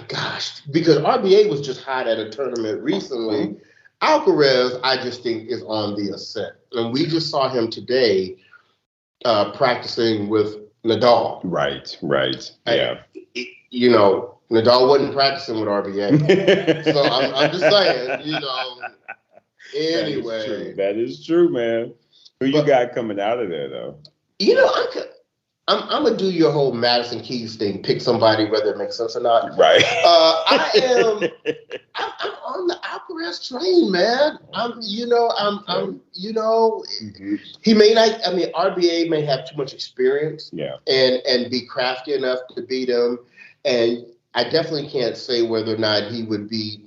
Gosh, because RBA was just hot at a tournament recently. Alcaraz, I just think, is on the ascent. And we just saw him today practicing with Nadal. Right. Yeah. You know, Nadal wasn't practicing with RBA. So I'm just saying, you know, Anyway. That is true, man. Who you got coming out of there, though? You know, I'm gonna do your whole Madison Keys thing. Pick somebody, whether it makes sense or not. Right. I'm on the Alcaraz train, man. He may not. I mean, RBA may have too much experience. Yeah. And be crafty enough to beat him. And I definitely can't say whether or not he would beat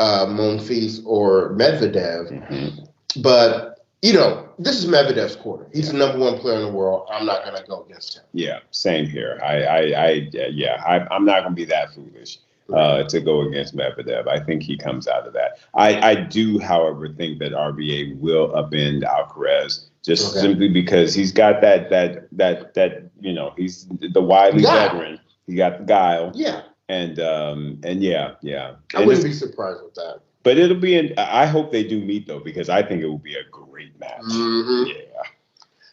Monfils or Medvedev. Mm-hmm. But you know, this is Medvedev's quarter. He's the number one player in the world. I'm not going to go against him. Yeah, same here. I'm not going to be that foolish to go against Medvedev. I think he comes out of that. I do, however, think that RBA will upend Alcaraz just simply because he's got that you know, he's the wily veteran. He got the guile. Yeah. And yeah. I wouldn't be surprised with that. But it'll be I hope they do meet, though, because I think it will be a great match. Mm-hmm. Yeah.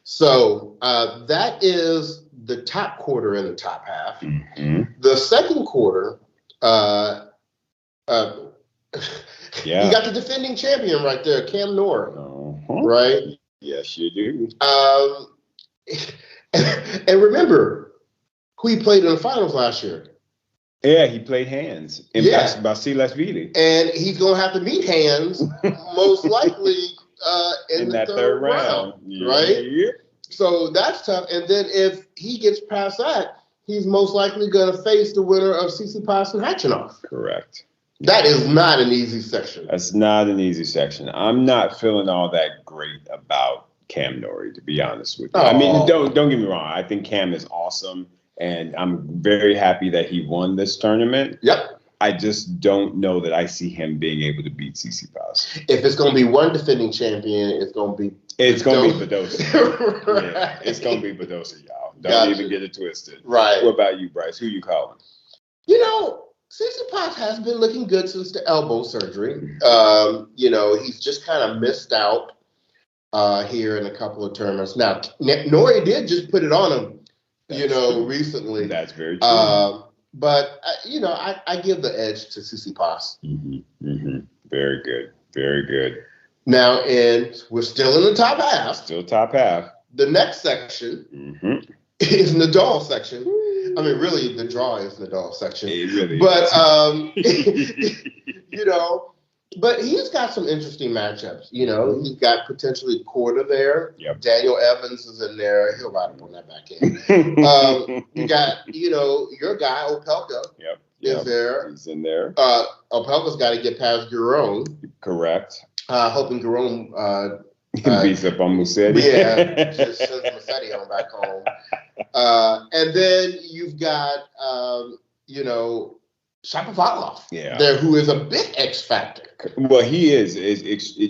So that is the top quarter in the top half. Mm-hmm. The second quarter, you got the defending champion right there, Cam Norrie, right? Yes, you do. And remember who he played in the finals last year. Yeah, he played Hands in Basilashvili. And he's going to have to meet Hands most likely in the third round, right? Yeah. So that's tough. And then if he gets past that, he's most likely going to face the winner of Tsitsipas and Khachanov. Correct. That is not an easy section. That's not an easy section. I'm not feeling all that great about Cam Norrie, to be honest with you. I mean, don't get me wrong. I think Cam is awesome. And I'm very happy that he won this tournament. Yep. I just don't know that I see him being able to beat Tsitsipas. If it's going to be one defending champion, it's going to be Badosa. Right. Yeah, it's going to be Badosa, y'all. Don't even get it twisted. Right. What about you, Bryce? Who you calling? You know, Tsitsipas has been looking good since the elbow surgery. You know, he's just kind of missed out here in a couple of tournaments. Now, Norrie did just put it on him. Recently. That's very true. But you know, I give the edge to Tsitsipas. Mm-hmm. Mm-hmm. Very good. Very good. Now, we're still in the top half. Still top half. The next section is Nadal's section. I mean, really, the draw is Nadal's section. It really is. You know, but he's got some interesting matchups. You know, he's got potentially Korda there. Yep. Daniel Evans is in there. He'll ride up on that back end. You got, your guy, Opelka. Yep. Is there. He's in there. Opelka's got to get past Giron. Correct. Hoping Giron beats up on Musetti. Yeah, just sends Musetti on back home. And then you've got, Shapovalov there, who is a big X factor. Well, he is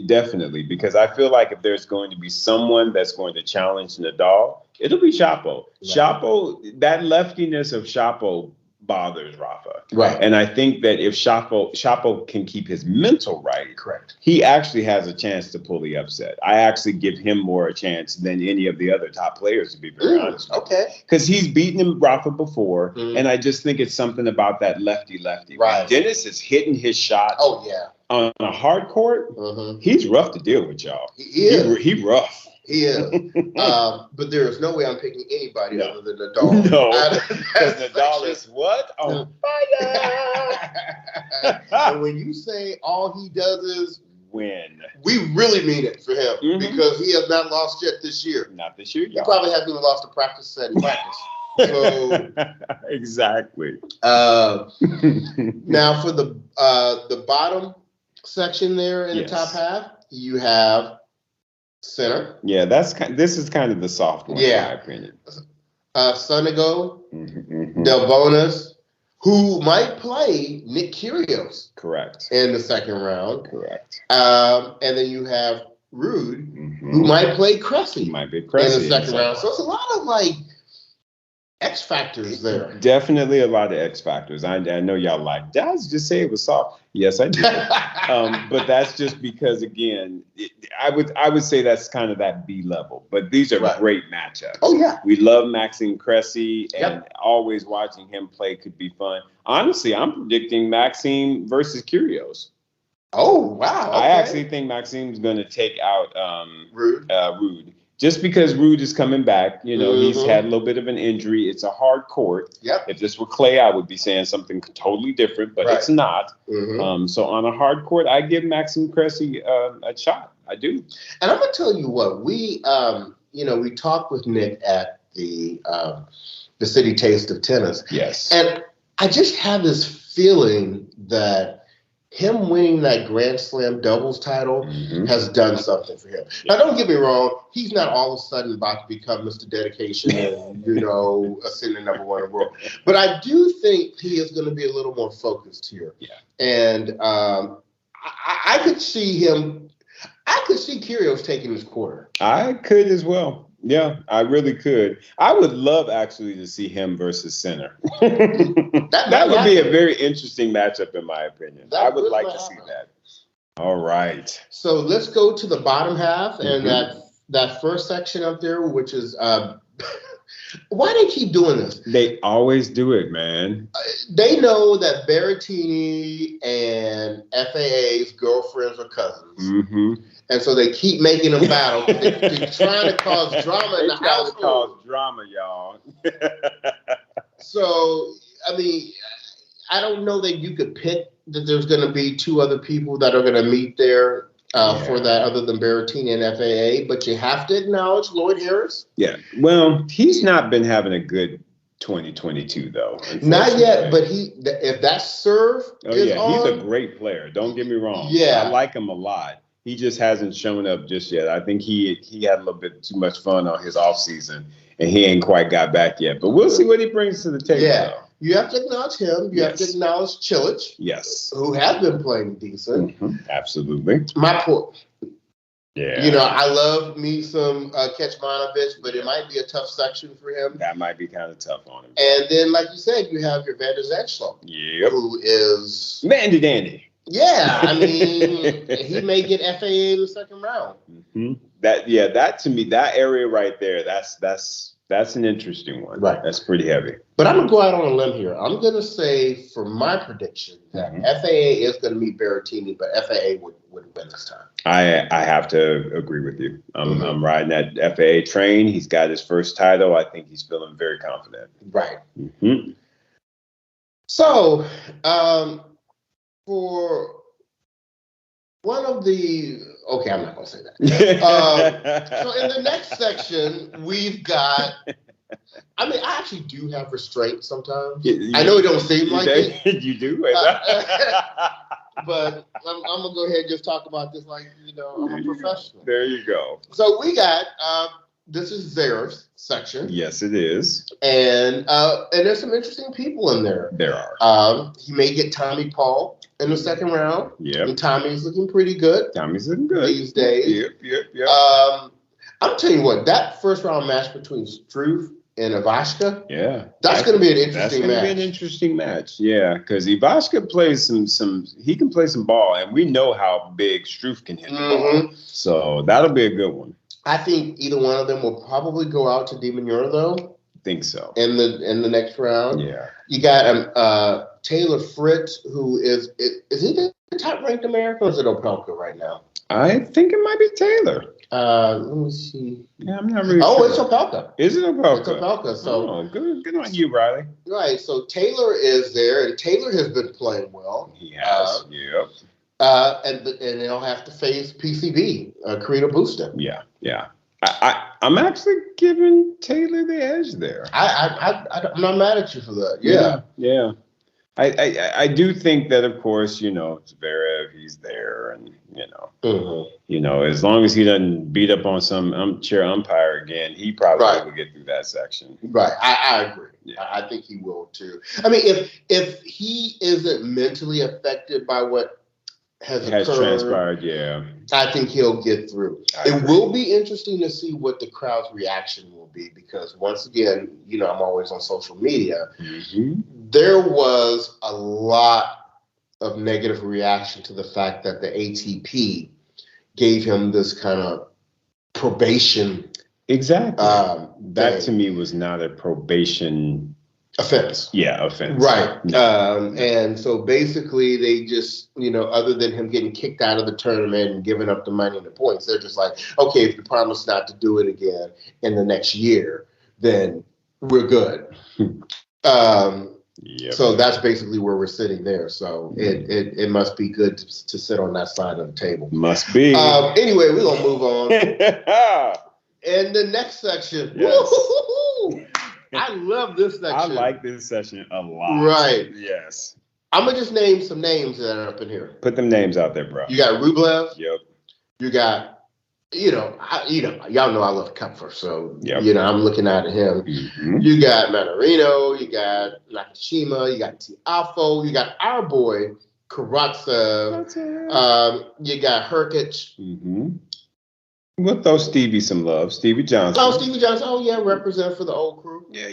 definitely, because I feel like if there's going to be someone that's going to challenge Nadal, it'll be Shapo. Right. Shapo, that leftiness of Shapo bothers Rafa. Right. And I think that if Shapo can keep his mental right, correct, he actually has a chance to pull the upset. I actually give him more a chance than any of the other top players, to be very honest. Okay. Because he's beaten him Rafa before, and I just think it's something about that lefty. Right. When Dennis is hitting his shots. Oh yeah. On a hard court, he's rough to deal with, y'all. He is. He rough. He is. But there is no way I'm picking anybody other than Nadal. No, because Nadal is what? On fire. And when you say all he does is win, we really mean it for him, because he has not lost yet this year. Not this year, y'all. He probably hasn't even lost a practice set in practice. So exactly. Now for the bottom section there in the top half, you have Sinner. Yeah, this is kind of the soft one, in my opinion. Sonego, Del Bonis, who might play Nick Kyrgios. Correct. In the second round. Correct. And then you have Ruud, who might play Cressy. Might be Cressy in the second round. So it's a lot of X factors there. Definitely a lot of X factors. I know y'all like, did I just say it was soft? Yes, I did. But that's just because, again, I would say that's kind of that B level. But these are great matchups. Oh, yeah. We love Maxime Cressy, and always watching him play could be fun. Honestly, I'm predicting Maxime versus Kyrgios. Oh, wow. Okay. I actually think Maxim's going to take out Rude. Just because Rude is coming back, he's had a little bit of an injury. It's a hard court. Yep. If this were clay, I would be saying something totally different, but it's not. So on a hard court, I give Maxim Cressy a shot. I do. And I'm going to tell you what, we talked with Nick at the Citi Taste of Tennis. Yes. And I just have this feeling that him winning that Grand Slam doubles title has done something for him. Now, don't get me wrong. He's not all of a sudden about to become Mr. Dedication and, ascending number one in the world. But I do think he is going to be a little more focused here. Yeah. And I could see Kyrgios taking his quarter. I could as well. Yeah, I really could. I would love actually to see him versus Sinner. that would be a very interesting matchup, in my opinion. I would like to see that. All right. So let's go to the bottom half and that first section up there, which is why they keep doing this? They always do it, man. They know that Berrettini and FAA's girlfriends are cousins. And so they keep making them battle. They're trying to cause drama in the house. Cause drama, y'all. So, I mean, I don't know that you could pick that there's going to be two other people that are going to meet there for that other than Berrettini and FAA. But you have to acknowledge Lloyd Harris. Yeah. Well, he's not been having a good 2022 though. Not yet, but if that serve is on, he's a great player. Don't get me wrong. Yeah. I like him a lot. He just hasn't shown up just yet. I think he had a little bit too much fun on his off season, and he ain't quite got back yet. But we'll see what he brings to the table. Yeah, though. You have to acknowledge him. You have to acknowledge Cilic. Yes, who has been playing decent. Absolutely. My poor. Yeah. I love me some Kecmanovic, but it might be a tough section for him. That might be kind of tough on him. And then, like you said, you have your Van der Zandt, who is Mandy Dandy. Yeah, I mean, he may get FAA in the second round. That to me, that area right there, that's an interesting one. Right. That's pretty heavy. But I'm going to go out on a limb here. I'm going to say, for my prediction, that FAA is going to meet Berrettini, but FAA would win this time. I have to agree with you. I'm riding that FAA train. He's got his first title. I think he's feeling very confident. Right. So, for one of the, okay, I'm not going to say that. So in the next section, we've got, I mean, I actually do have restraint sometimes. I know it don't seem like it. You do? But I'm going to go ahead and just talk about this like, I'm a professional. There you go. So we got, this is Zverev's section. Yes, it is. And there's some interesting people in there. There are. He may get Tommy Paul in the second round. Yeah. And Tommy's looking pretty good. Tommy's looking good these days. Yep. I'm telling you what, that first round match between Struve and Ivashka. Yeah. That's going to be an interesting match. That's going to be an interesting match. Yeah, because Ivashka plays he can play some ball, and we know how big Struve can hit the ball. So that'll be a good one. I think either one of them will probably go out to Demure, though. Think so. In the next round. Yeah. You got Taylor Fritz, who is he the top ranked American, or is it Opelka right now? I think it might be Taylor. Let me see. Yeah, I'm not really sure. It's Opelka. Is it Opelka? It's Opelka. So good on you, Riley. Right. So Taylor is there, and Taylor has been playing well. He has. Yep. And they'll have to face PCB, Carino Busta. Yeah. I'm actually giving Taylor the edge there. I'm not mad at you for that. Yeah. I do think that, of course, Zverev, he's there, and as long as he doesn't beat up on some chair umpire again, he probably will get through that section. Right, I agree. Yeah. I think he will too. I mean, if he isn't mentally affected by what has transpired, I think he'll get through. It will be interesting to see what the crowd's reaction will be, because once again, I'm always on social media. There was a lot of negative reaction to the fact that the ATP gave him this kind of probation. Exactly. That to me was not a probation offense. Yeah, offense. Right. And so basically they just, other than him getting kicked out of the tournament and giving up the money and the points, they're just like, okay, if you promise not to do it again in the next year, then we're good. So that's basically where we're sitting there. So it must be good to sit on that side of the table. Must be. Anyway, we're going to move on. And the next section. Yes. I love this section. I like this section a lot. Right. Yes. I'm going to just name some names that are up in here. Put them names out there, bro. You got Rublev. Yep. You got, y'all know I love Kupfer, so, yep. I'm looking at him. Mm-hmm. You got Manarino. You got Nakashima. You got Tiafoe. You got our boy, Karatsev. You got Herkic. Mm-hmm. We'll throw Stevie some love. Stevie Johnson. Oh, Stevie Johnson. Oh, yeah, represent for the old crew. Yeah,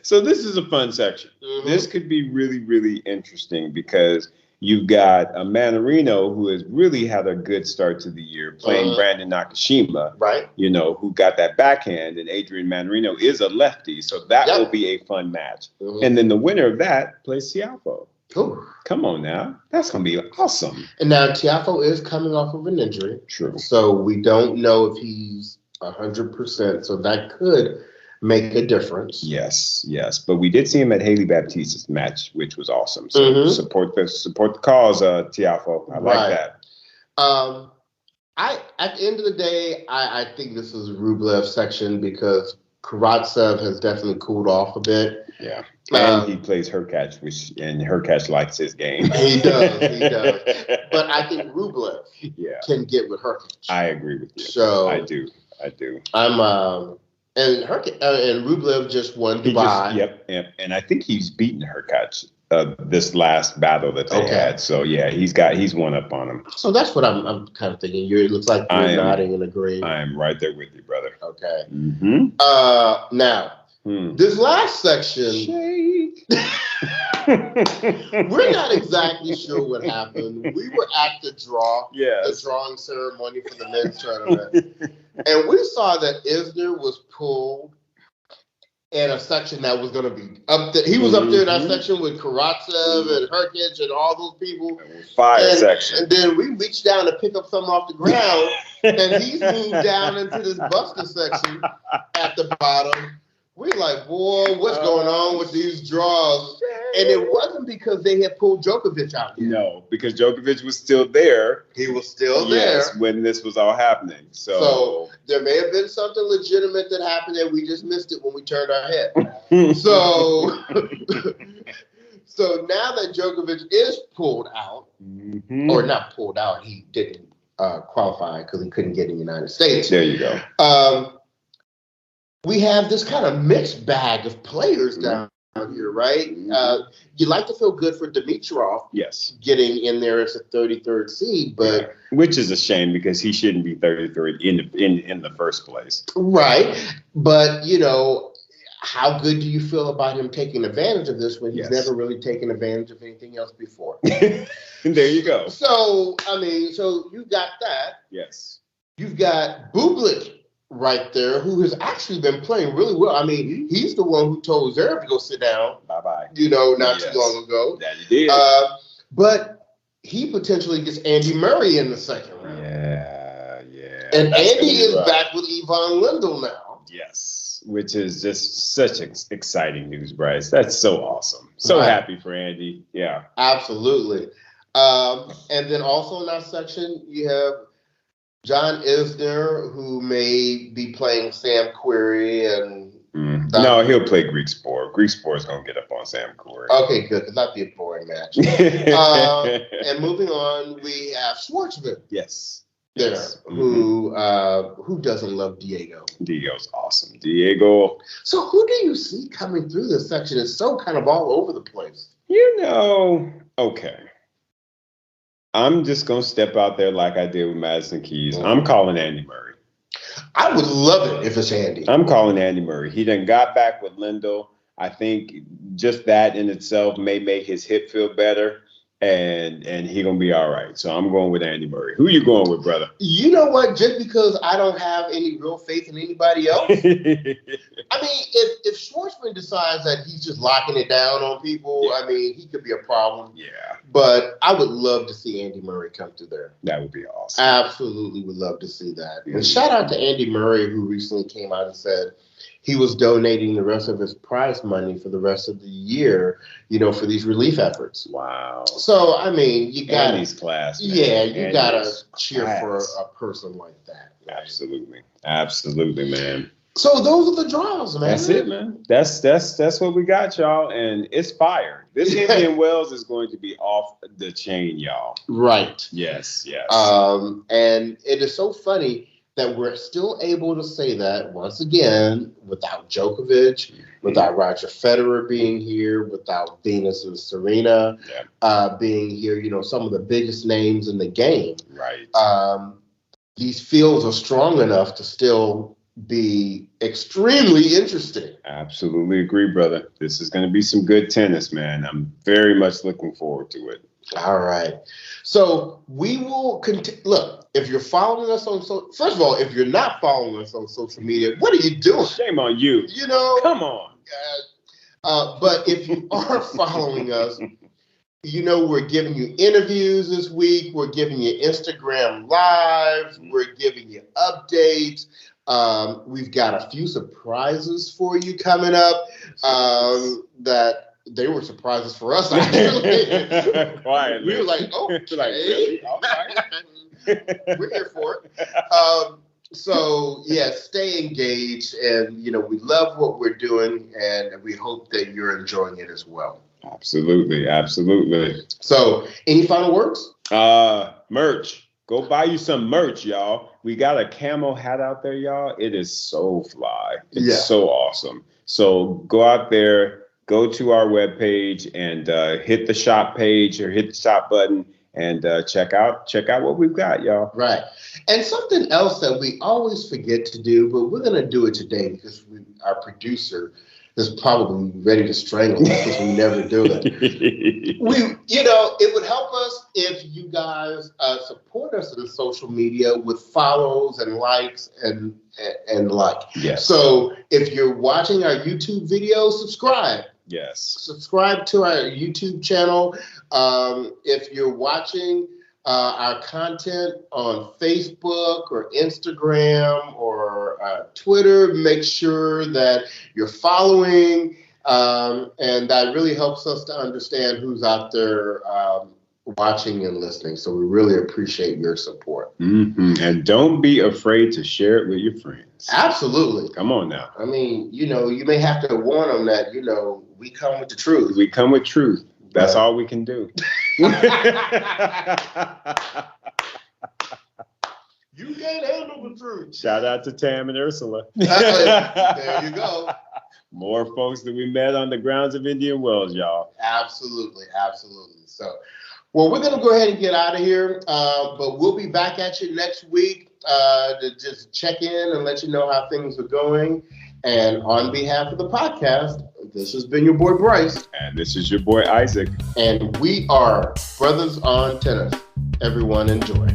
So this is a fun section. Mm-hmm. This could be really, really interesting because you've got a Manarino who has really had a good start to the year playing Brandon Nakashima, right? Who got that backhand, and Adrian Manarino is a lefty, so that will be a fun match. Mm-hmm. And then the winner of that plays Tiafoe. Ooh. Come on now. That's going to be awesome. And now Tiafoe is coming off of an injury. True. So we don't know if he's 100%. So that could make a difference. Yes. But we did see him at Haley Baptiste's match, which was awesome. So support the cause, Tiafoe. I like that. At the end of the day, I think this is Rublev's section because Karatsev has definitely cooled off a bit. Yeah. And he plays Herkic, and Herkic likes his game. He does. But I think Rublev can get with Herkic. I agree with you. So I do. And Rublev just won Dubai. And I think he's beaten Herkic this last battle that they had. So he's one up on him. So that's what I'm kind of thinking. It looks like you're nodding and agreeing. I am right there with you, brother. Okay. Mm-hmm. Now. This last section, we're not exactly sure what happened. We were at the drawing ceremony for the men's tournament, and we saw that Isner was pulled in a section that was going to be up there. He was up there in that section with Karatsev and Herkic and all those people. Section. And then we reached down to pick up something off the ground, and he's moved down into this Buster section at the bottom. We're like, boy, what's going on with these draws? And it wasn't because they had pulled Djokovic out here. No, because Djokovic was still there. He was still there when this was all happening. So there may have been something legitimate that happened and we just missed it when we turned our head. So now that Djokovic is pulled out, or not pulled out, he didn't qualify because he couldn't get in the United States. There you go. We have this kind of mixed bag of players down here, right? You like to feel good for Dimitrov. Yes. Getting in there as a 33rd seed, but which is a shame because he shouldn't be 33rd in the first place. Right. But, how good do you feel about him taking advantage of this when he's never really taken advantage of anything else before? There you go. So, so you got that. Yes. You've got Bublik right there, who has actually been playing really well. He's the one who told Zverev to go sit down. Bye-bye. Not too long ago. That he did. But he potentially gets Andy Murray in the second round. Yeah. And Andy is back with Ivan Lendl now. Yes, which is just such exciting news, Bryce. That's so awesome. So happy for Andy. Yeah. Absolutely. And then also in that section, you have John Isner, who may be playing Sam Querrey, and no, he'll play Greek Sport. Greek Sport's gonna get up on Sam Querrey. Okay, good, because that'd be a boring match. And moving on, we have Schwartzman. Yes. Who doesn't love Diego? Diego's awesome. Diego. So who do you see coming through this section? It's so kind of all over the place. Okay. I'm just going to step out there like I did with Madison Keys. I'm calling Andy Murray. I would love it if it's Andy. I'm calling Andy Murray. He done got back with Lendl. I think just that in itself may make his hip feel better. and he gonna be all right. So I'm going with Andy Murray. Who you going with, brother? You know what? Just because I don't have any real faith in anybody else. I mean, if Schwartzman decides that he's just locking it down on people, I mean, he could be a problem. Yeah. But I would love to see Andy Murray come through there. That would be awesome. Absolutely would love to see that. And shout out to Andy Murray, who recently came out and said he was donating the rest of his prize money for the rest of the year, for these relief efforts. Wow. So, I mean, you got Andy's class. Man. Yeah, you got to cheer class. for a person like that. Right? Absolutely, man. So those are the draws, man. That's it, man. That's what we got, y'all. And it's fire. This Indian Wells is going to be off the chain, y'all. Right. Yes. And it is so funny that we're still able to say that once again without Djokovic, without Roger Federer being here, without Venus and Serena being here. Some of the biggest names in the game. Right. These fields are strong enough to still be extremely interesting. Absolutely agree, brother. This is going to be some good tennis, man. I'm very much looking forward to it. All right. So we will continue. Look, if you're following us on first of all, if you're not following us on social media, what are you doing? Shame on you. Come on. But if you are following us, we're giving you interviews this week. We're giving you Instagram lives. We're giving you updates. We've got a few surprises for you coming up that they were surprises for us. Quietly. We were like, oh, really? We're here for it. So, stay engaged. And, we love what we're doing. And we hope that you're enjoying it as well. Absolutely. So, any final words? Merch. Go buy you some merch, y'all. We got a camo hat out there, y'all. It is so fly. It's so awesome. So go out there, go to our webpage and hit the shop page or hit the shop button and check out what we've got, y'all. Right. And something else that we always forget to do, but we're going to do it today because our producer is probably ready to strangle us because we never do it. It would help us if you guys support us in social media with follows and likes and like. Yes. So if you're watching our YouTube video, subscribe. Yes. Subscribe to our YouTube channel. If you're watching our content on Facebook or Instagram or Twitter, make sure that you're following, and that really helps us to understand who's out there watching and listening. So we really appreciate your support. Mm-hmm. And don't be afraid to share it with your friends. Absolutely. Come on now. I mean, you may have to warn them that, we come with the truth. We come with truth. That's all we can do. You can't handle the truth. Shout out to Tam and Ursula. There you go. More folks that we met on the grounds of Indian Wells, y'all. Absolutely. So, well, we're going to go ahead and get out of here, but we'll be back at you next week to just check in and let you know how things are going. And on behalf of the podcast, this has been your boy Bryce. And this is your boy Isaac. And we are Brothers on Tennis. Everyone enjoy.